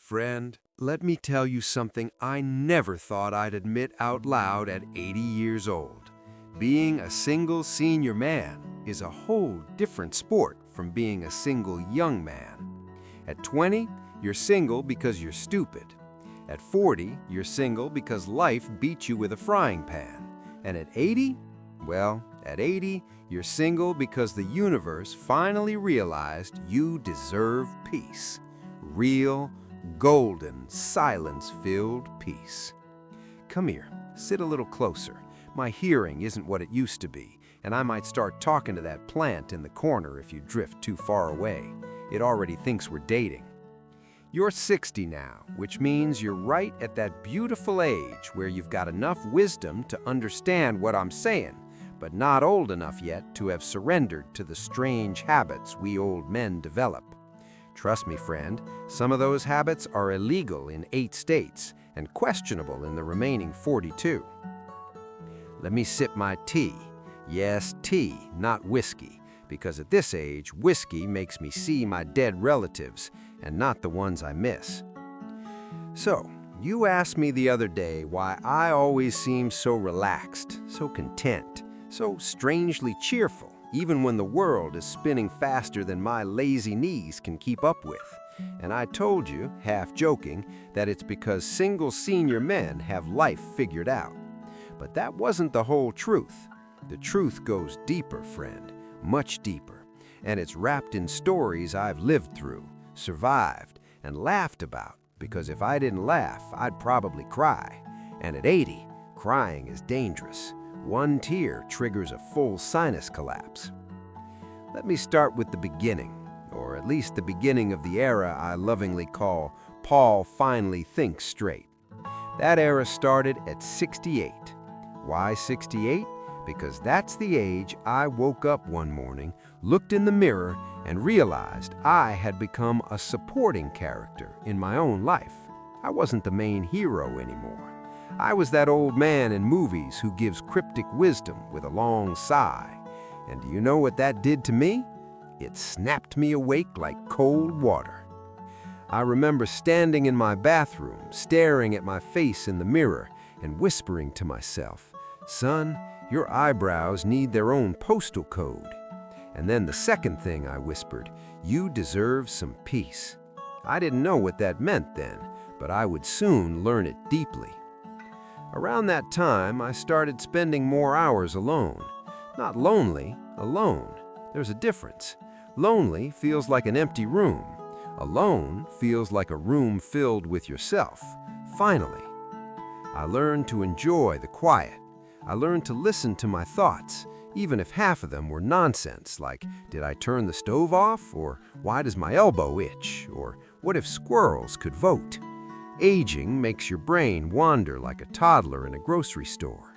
Friend, let me tell you something I never thought I'd admit out loud at 80 years old. Being a single senior man is a whole different sport from being a single young man. At 20, you're single because you're stupid. At 40, you're single because life beat you with a frying pan. And at 80, well, at 80, you're single because the universe finally realized you deserve peace. Real, golden, silence-filled peace. Come here, sit a little closer. My hearing isn't what it used to be, and I might start talking to that plant in the corner if you drift too far away. It already thinks we're dating. You're 60 now, which means you're right at that beautiful age where you've got enough wisdom to understand what I'm saying, but not old enough yet to have surrendered to the strange habits we old men develop. Trust me, friend, some of those habits are illegal in 8 states and questionable in the remaining 42. Let me sip my tea. Yes, tea, not whiskey, because at this age, whiskey makes me see my dead relatives and not the ones I miss. So, you asked me the other day why I always seem so relaxed, so content, so strangely cheerful, even when the world is spinning faster than my lazy knees can keep up with. And I told you, half joking, that it's because single senior men have life figured out. But that wasn't the whole truth. The truth goes deeper, friend, much deeper. And it's wrapped in stories I've lived through, survived, and laughed about, because if I didn't laugh, I'd probably cry. And at 80, crying is dangerous. One tear triggers a full sinus collapse. Let me start with the beginning, or at least the beginning of the era I lovingly call Paul Finally Thinks Straight. That era started at 68. Why 68? Because that's the age I woke up one morning, looked in the mirror, and realized I had become a supporting character in my own life. I wasn't the main hero anymore. I was that old man in movies who gives cryptic wisdom with a long sigh. And do you know what that did to me? It snapped me awake like cold water. I remember standing in my bathroom, staring at my face in the mirror, and whispering to myself, "Son, your eyebrows need their own postal code." And then the second thing I whispered, "You deserve some peace." I didn't know what that meant then, but I would soon learn it deeply. Around that time, I started spending more hours alone. Not lonely, alone. There's a difference. Lonely feels like an empty room. Alone feels like a room filled with yourself. Finally, I learned to enjoy the quiet. I learned to listen to my thoughts, even if half of them were nonsense, like, did I turn the stove off? Or why does my elbow itch? Or what if squirrels could vote? Aging makes your brain wander like a toddler in a grocery store.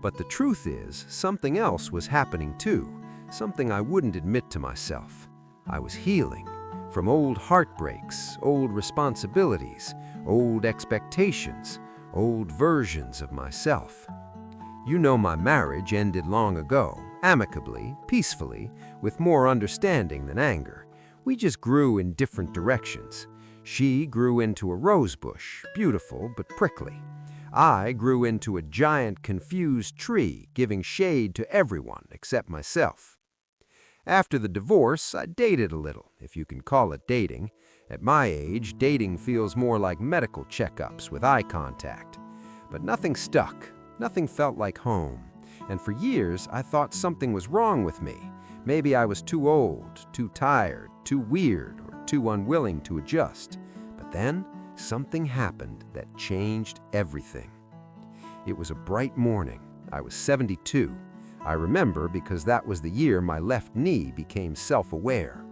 But the truth is, something else was happening too, something I wouldn't admit to myself. I was healing from old heartbreaks, old responsibilities, old expectations, old versions of myself. You know my marriage ended long ago, amicably, peacefully, with more understanding than anger. We just grew in different directions. She grew into a rose bush, beautiful but prickly. I grew into a giant, confused tree, giving shade to everyone except myself. After the divorce, I dated a little, if you can call it dating. At my age, dating feels more like medical checkups with eye contact. But nothing stuck. Nothing felt like home. And for years, I thought something was wrong with me. Maybe I was too old, too tired, too weird, or too unwilling to adjust. But then, something happened that changed everything. It was a bright morning. I was 72. I remember because that was the year my left knee became self-aware.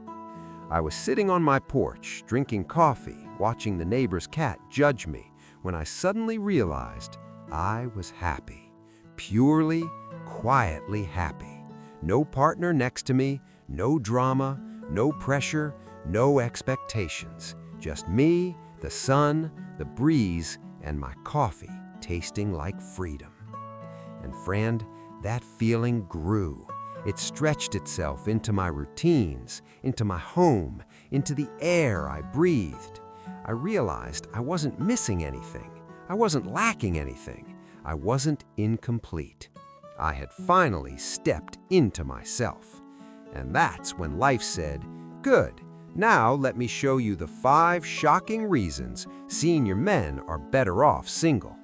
I was sitting on my porch, drinking coffee, watching the neighbor's cat judge me, when I suddenly realized I was happy. Purely, quietly happy. No partner next to me, no drama, no pressure, no expectations. Just me, the sun, the breeze, and my coffee tasting like freedom. And friend, that feeling grew. It stretched itself into my routines, into my home, into the air I breathed. I realized I wasn't missing anything. I wasn't lacking anything. I wasn't incomplete. I had finally stepped into myself. And that's when life said, "Good, now let me show you the 5 shocking reasons senior men are better off single."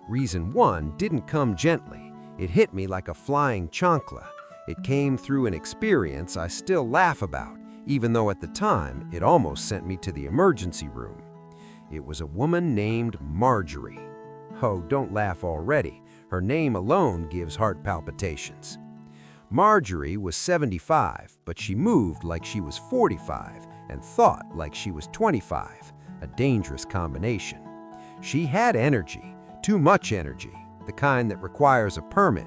Reason 1 didn't come gently. It hit me like a flying chancla. It came through an experience I still laugh about, even though at the time it almost sent me to the emergency room. It was a woman named Marjorie. Oh, don't laugh already. Her name alone gives heart palpitations. Marjorie was 75, but she moved like she was 45 and thought like she was 25, a dangerous combination. She had energy, too much energy, the kind that requires a permit.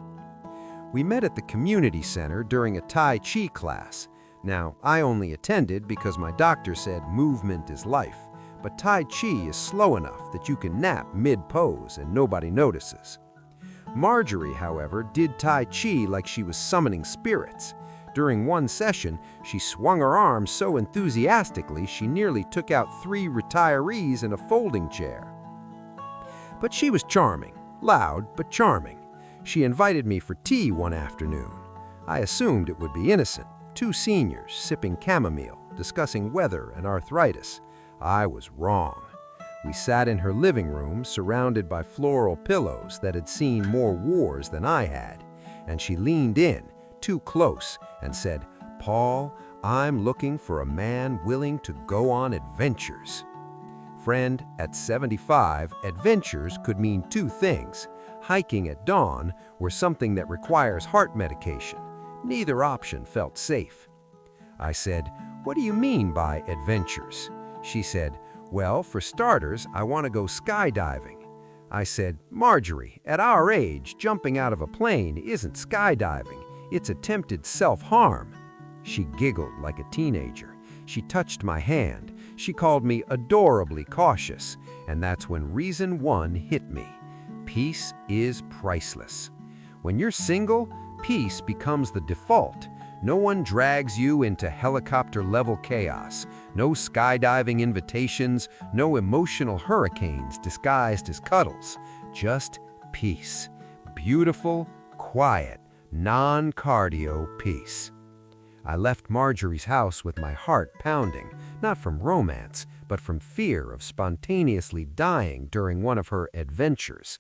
We met at the community center during a Tai Chi class. Now, I only attended because my doctor said movement is life, but Tai Chi is slow enough that you can nap mid-pose and nobody notices. Marjorie, however, did Tai Chi like she was summoning spirits. During one session, she swung her arms so enthusiastically she nearly took out 3 retirees in a folding chair. But she was charming, loud but charming. She invited me for tea one afternoon. I assumed it would be innocent, 2 seniors sipping chamomile, discussing weather and arthritis. I was wrong. We sat in her living room, surrounded by floral pillows that had seen more wars than I had, and she leaned in, too close, and said, "Paul, I'm looking for a man willing to go on adventures." Friend, at 75, adventures could mean 2 things. Hiking at dawn or something that requires heart medication. Neither option felt safe. I said, "What do you mean by adventures?" She said, "Well, for starters, I want to go skydiving." I said, "Marjorie, at our age, jumping out of a plane isn't skydiving. It's attempted self-harm." She giggled like a teenager. She touched my hand. She called me adorably cautious. And that's when reason 1 hit me. Peace is priceless. When you're single, peace becomes the default. No one drags you into helicopter-level chaos. No skydiving invitations, no emotional hurricanes disguised as cuddles. Just peace. Beautiful, quiet, non-cardio peace. I left Marjorie's house with my heart pounding, not from romance, but from fear of spontaneously dying during one of her adventures.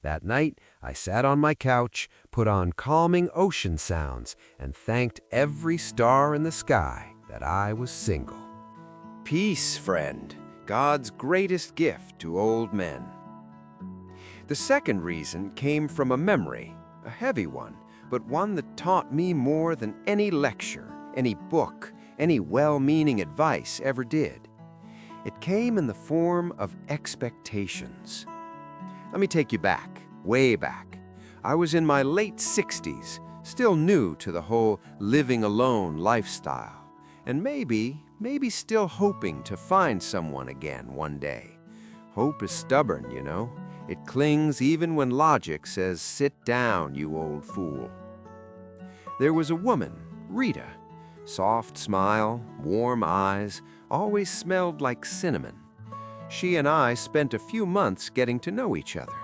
That night, I sat on my couch, put on calming ocean sounds, and thanked every star in the sky that I was single. Peace, friend, God's greatest gift to old men. The second reason came from a memory, a heavy one, but one that taught me more than any lecture, any book, any well-meaning advice ever did. It came in the form of expectations. Let me take you back, way back. I was in my late 60s, still new to the whole living alone lifestyle, and maybe still hoping to find someone again one day. Hope is stubborn, you know. It clings even when logic says, "Sit down, you old fool." There was a woman, Rita. Soft smile, warm eyes, always smelled like cinnamon. She and I spent a few months getting to know each other.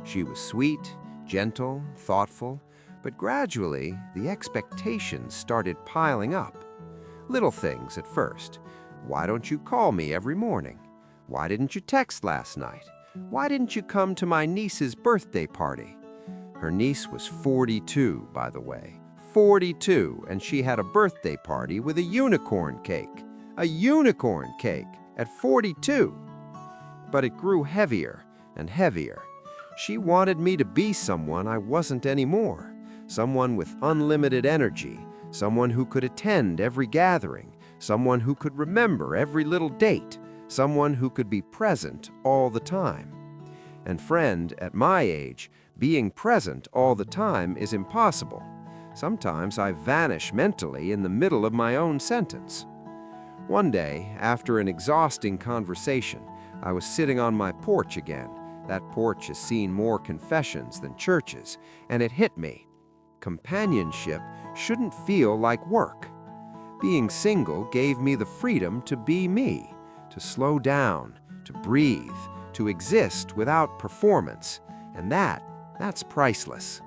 She was sweet, gentle, thoughtful, but gradually the expectations started piling up. Little things at first. Why don't you call me every morning? Why didn't you text last night? Why didn't you come to my niece's birthday party? Her niece was 42, by the way. 42, and she had a birthday party with a unicorn cake. A unicorn cake at 42. But it grew heavier and heavier. She wanted me to be someone I wasn't anymore. Someone with unlimited energy. Someone who could attend every gathering. Someone who could remember every little date. Someone who could be present all the time. And friend, at my age, being present all the time is impossible. Sometimes I vanish mentally in the middle of my own sentence. One day, after an exhausting conversation, I was sitting on my porch again. That porch has seen more confessions than churches, and it hit me. Companionship shouldn't feel like work. Being single gave me the freedom to be me, to slow down, to breathe, to exist without performance, and that's priceless.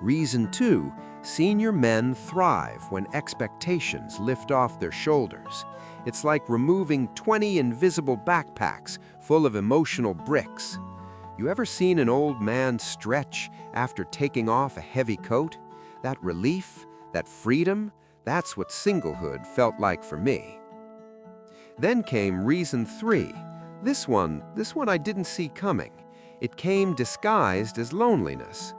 Reason 2, senior men thrive when expectations lift off their shoulders. It's like removing 20 invisible backpacks full of emotional bricks. You ever seen an old man stretch after taking off a heavy coat? That relief, that freedom, that's what singlehood felt like for me. Then came reason 3. This one I didn't see coming. It came disguised as loneliness.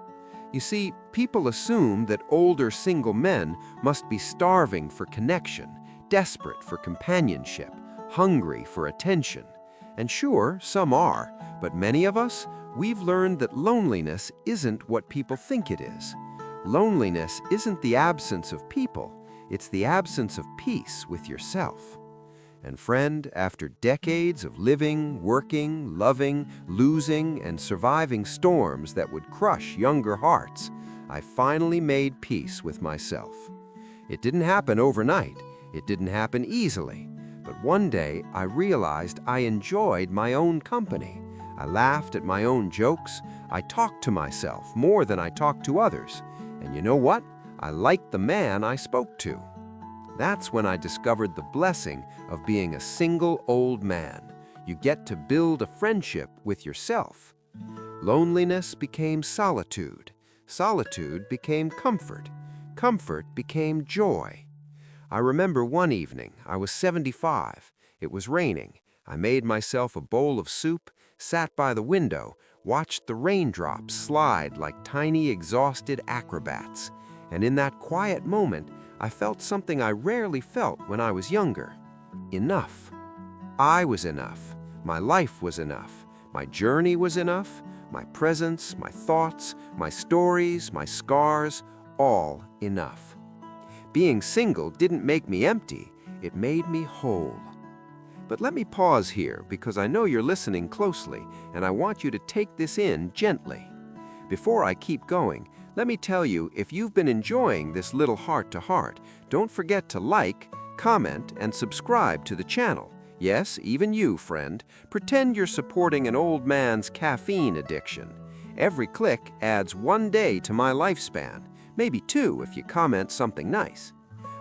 You see, people assume that older single men must be starving for connection, desperate for companionship, hungry for attention. And sure, some are, but many of us, we've learned that loneliness isn't what people think it is. Loneliness isn't the absence of people, it's the absence of peace with yourself. And friend, after decades of living, working, loving, losing, and surviving storms that would crush younger hearts, I finally made peace with myself. It didn't happen overnight. It didn't happen easily. But one day, I realized I enjoyed my own company. I laughed at my own jokes. I talked to myself more than I talked to others. And you know what? I liked the man I spoke to. That's when I discovered the blessing of being a single old man. You get to build a friendship with yourself. Loneliness became solitude. Solitude became comfort. Comfort became joy. I remember one evening, I was 75. It was raining. I made myself a bowl of soup, sat by the window, watched the raindrops slide like tiny exhausted acrobats. And in that quiet moment, I felt something I rarely felt when I was younger. Enough. I was enough. My life was enough. My journey was enough. My presence, my thoughts, my stories, my scars, all enough. Being single didn't make me empty. It made me whole. But let me pause here because I know you're listening closely and I want you to take this in gently. Before I keep going, let me tell you, if you've been enjoying this little heart-to-heart, don't forget to like, comment, and subscribe to the channel. Yes, even you, friend. Pretend you're supporting an old man's caffeine addiction. Every click adds 1 day to my lifespan, maybe 2 if you comment something nice.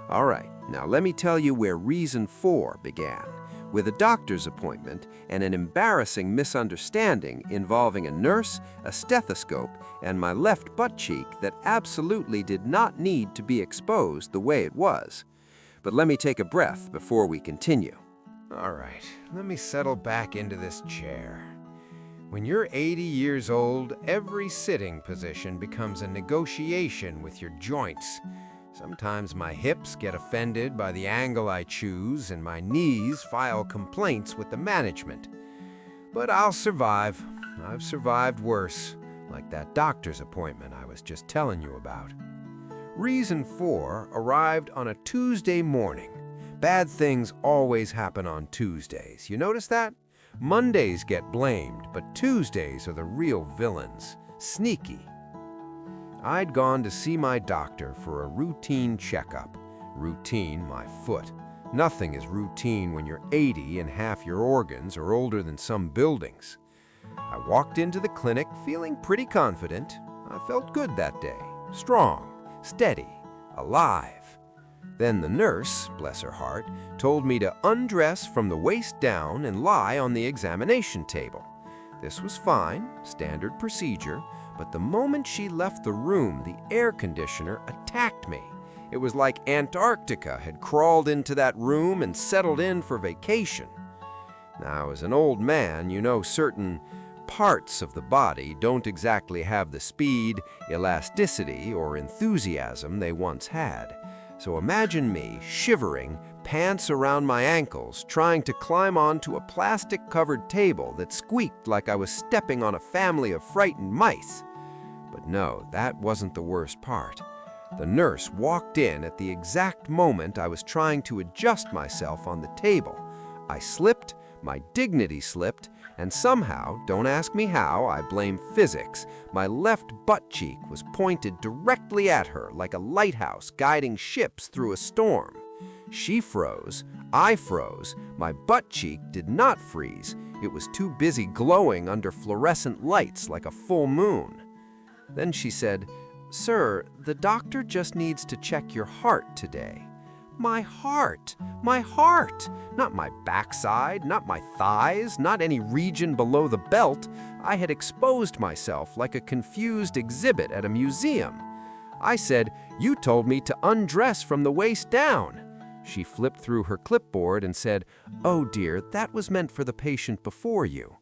All right, now let me tell you where reason 4 began. With a doctor's appointment and an embarrassing misunderstanding involving a nurse, a stethoscope, and my left butt cheek that absolutely did not need to be exposed the way it was. But let me take a breath before we continue. All right, let me settle back into this chair. When you're 80 years old, every sitting position becomes a negotiation with your joints. Sometimes my hips get offended by the angle I choose, and my knees file complaints with the management. But I'll survive. I've survived worse, like that doctor's appointment I was just telling you about. Reason 4 arrived on a Tuesday morning. Bad things always happen on Tuesdays. You notice that? Mondays get blamed, but Tuesdays are the real villains. Sneaky. I'd gone to see my doctor for a routine checkup. Routine, my foot. Nothing is routine when you're 80 and half your organs are older than some buildings. I walked into the clinic feeling pretty confident. I felt good that day. Strong, steady, alive. Then the nurse, bless her heart, told me to undress from the waist down and lie on the examination table. This was fine, standard procedure, but the moment she left the room, the air conditioner attacked me. It was like Antarctica had crawled into that room and settled in for vacation. Now, as an old man, you know certain parts of the body don't exactly have the speed, elasticity, or enthusiasm they once had. So imagine me shivering, pants around my ankles, trying to climb onto a plastic-covered table that squeaked like I was stepping on a family of frightened mice. But no, that wasn't the worst part. The nurse walked in at the exact moment I was trying to adjust myself on the table. I slipped, my dignity slipped, and somehow, don't ask me how, I blame physics, my left butt cheek was pointed directly at her like a lighthouse guiding ships through a storm. She froze, I froze, my butt cheek did not freeze. It was too busy glowing under fluorescent lights like a full moon. Then she said, "Sir, the doctor just needs to check your heart today." My heart! My heart! Not my backside, not my thighs, not any region below the belt. I had exposed myself like a confused exhibit at a museum. I said, "You told me to undress from the waist down." She flipped through her clipboard and said, "Oh dear, that was meant for the patient before you."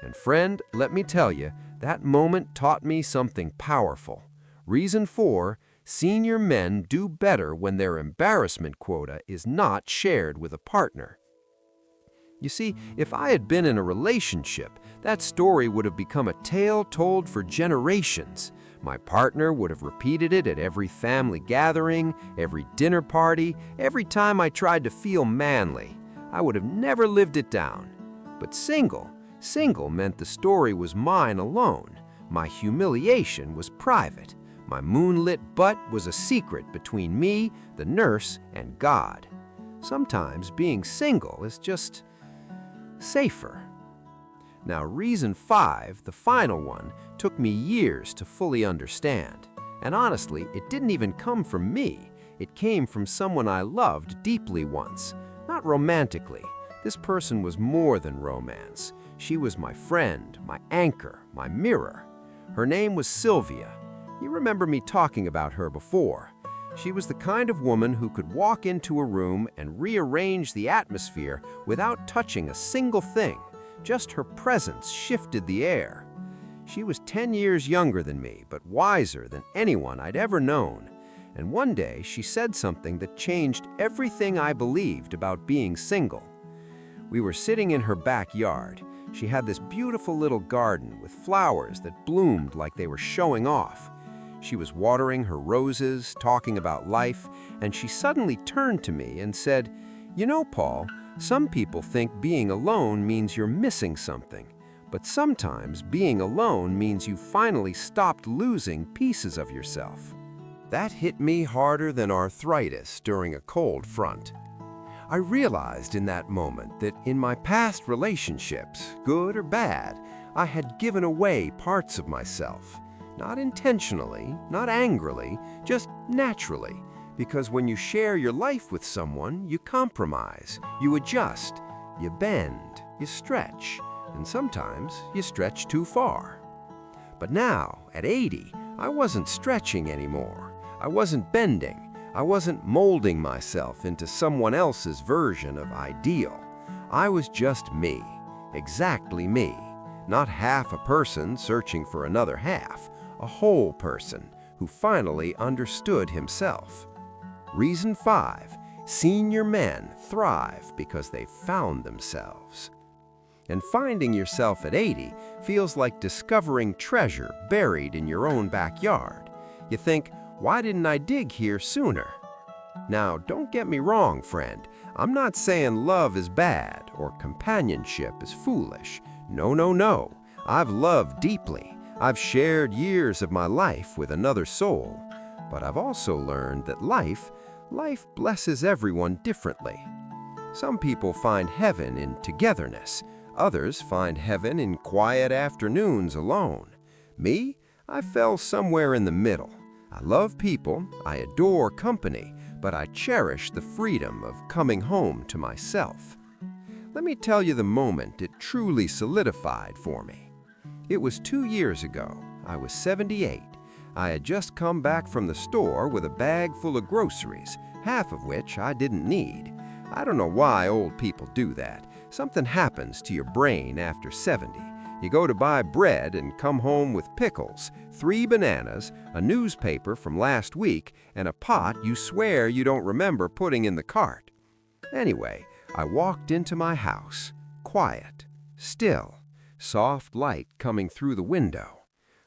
And friend, let me tell you, that moment taught me something powerful. Reason 4, senior men do better when their embarrassment quota is not shared with a partner. You see, if I had been in a relationship, that story would have become a tale told for generations. My partner would have repeated it at every family gathering, every dinner party, every time I tried to feel manly. I would have never lived it down. But single meant the story was mine alone. My humiliation was private. My moonlit butt was a secret between me, the nurse, and God. Sometimes being single is just safer. Now, reason 5, the final one, took me years to fully understand. And honestly, it didn't even come from me. It came from someone I loved deeply once. Not romantically. This person was more than romance. She was my friend, my anchor, my mirror. Her name was Sylvia. You remember me talking about her before. She was the kind of woman who could walk into a room and rearrange the atmosphere without touching a single thing. Just her presence shifted the air. She was 10 years younger than me, but wiser than anyone I'd ever known. And one day she said something that changed everything I believed about being single. We were sitting in her backyard. She had this beautiful little garden with flowers that bloomed like they were showing off. She was watering her roses, talking about life, and she suddenly turned to me and said, "You know, Paul, some people think being alone means you're missing something, but sometimes being alone means you finally stopped losing pieces of yourself." That hit me harder than arthritis during a cold front. I realized in that moment that in my past relationships, good or bad, I had given away parts of myself. Not intentionally, not angrily, just naturally. Because when you share your life with someone, you compromise, you adjust, you bend, you stretch, and sometimes you stretch too far. But now, at 80, I wasn't stretching anymore. I wasn't bending. I wasn't molding myself into someone else's version of ideal. I was just me, exactly me, not half a person searching for another half, a whole person who finally understood himself. Reason 5, senior men thrive because they found themselves. And finding yourself at 80 feels like discovering treasure buried in your own backyard. You think, why didn't I dig here sooner? Now, don't get me wrong, friend. I'm not saying love is bad or companionship is foolish. No, no, no. I've loved deeply. I've shared years of my life with another soul. But I've also learned that life blesses everyone differently. Some people find heaven in togetherness. Others find heaven in quiet afternoons alone. Me, I fell somewhere in the middle. I love people, I adore company, but I cherish the freedom of coming home to myself. Let me tell you the moment it truly solidified for me. It was 2 years ago. I was 78. I had just come back from the store with a bag full of groceries, half of which I didn't need. I don't know why old people do that. Something happens to your brain after 70. You go to buy bread and come home with pickles, 3 bananas, a newspaper from last week, and a pot you swear you don't remember putting in the cart. Anyway, I walked into my house, quiet, still, soft light coming through the window.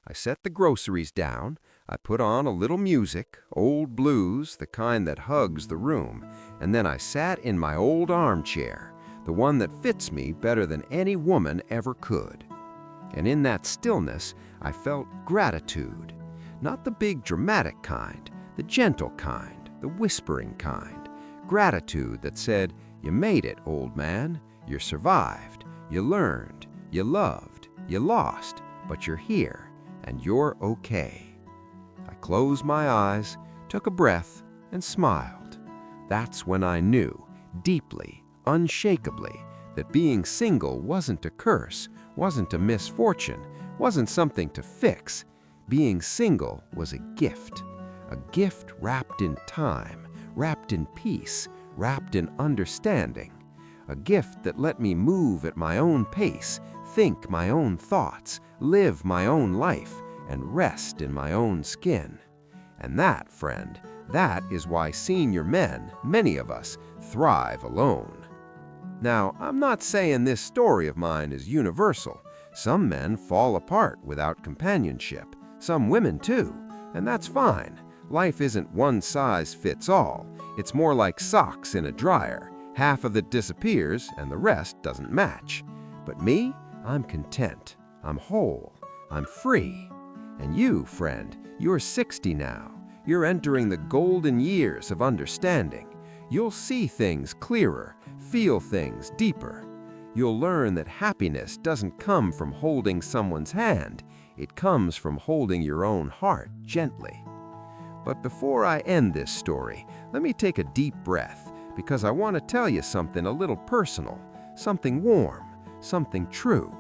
I set the groceries down, I put on a little music, old blues, the kind that hugs the room, and then I sat in my old armchair, the one that fits me better than any woman ever could. And in that stillness, I felt gratitude. Not the big dramatic kind, the gentle kind, the whispering kind. Gratitude that said, "You made it, old man. You survived. You learned. You loved. You lost. But you're here, and you're okay." I closed my eyes, took a breath, and smiled. That's when I knew, deeply, unshakably, that being single wasn't a curse, wasn't a misfortune, wasn't something to fix. Being single was a gift wrapped in time, wrapped in peace, wrapped in understanding. A gift that let me move at my own pace, think my own thoughts, live my own life, and rest in my own skin. And that, friend, that is why senior men, many of us, thrive alone. Now, I'm not saying this story of mine is universal. Some men fall apart without companionship, some women too, and that's fine. Life isn't one size fits all. It's more like socks in a dryer. Half of it disappears and the rest doesn't match. But me, I'm content. I'm whole. I'm free. And you, friend, you're 60 now. You're entering the golden years of understanding. You'll see things clearer, feel things deeper. You'll learn that happiness doesn't come from holding someone's hand. It comes from holding your own heart gently. But before I end this story, let me take a deep breath, because I want to tell you something a little personal, something warm, something true.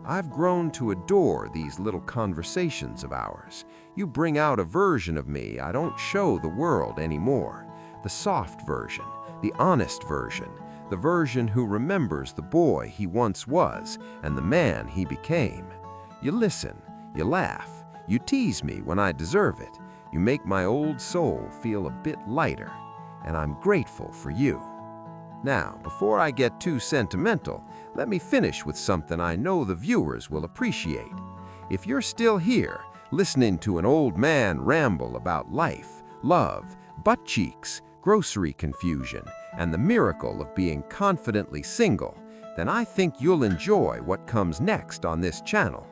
I've grown to adore these little conversations of ours. You bring out a version of me I don't show the world anymore. The soft version, the honest version, the version who remembers the boy he once was and the man he became. You listen, you laugh, you tease me when I deserve it. You make my old soul feel a bit lighter, and I'm grateful for you. Now, before I get too sentimental, let me finish with something I know the viewers will appreciate. If you're still here, listening to an old man ramble about life, love, butt cheeks, grocery confusion, and the miracle of being confidently single, then I think you'll enjoy what comes next on this channel.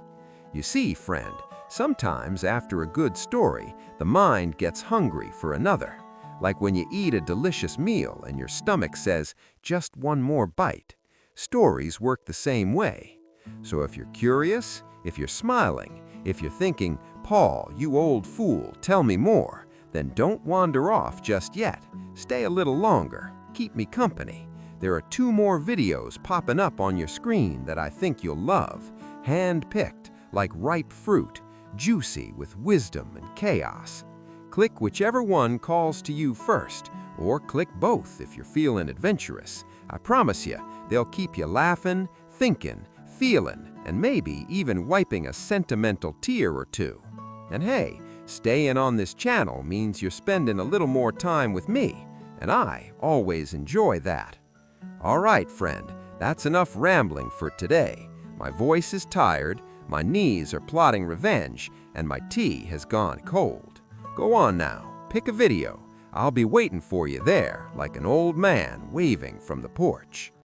You see, friend, sometimes after a good story, the mind gets hungry for another. Like when you eat a delicious meal and your stomach says, "Just one more bite." Stories work the same way. So if you're curious, if you're smiling, if you're thinking, "Paul, you old fool, tell me more," then don't wander off just yet. Stay a little longer. Keep me company. There are 2 more videos popping up on your screen that I think you'll love. Hand-picked, like ripe fruit, juicy with wisdom and chaos. Click whichever one calls to you first, or click both if you're feeling adventurous. I promise you, they'll keep you laughing, thinking, feeling, and maybe even wiping a sentimental tear or two. And hey, staying on this channel means you're spending a little more time with me, and I always enjoy that. All right, friend, that's enough rambling for today. My voice is tired, my knees are plotting revenge, and my tea has gone cold. Go on now, pick a video. I'll be waiting for you there like an old man waving from the porch.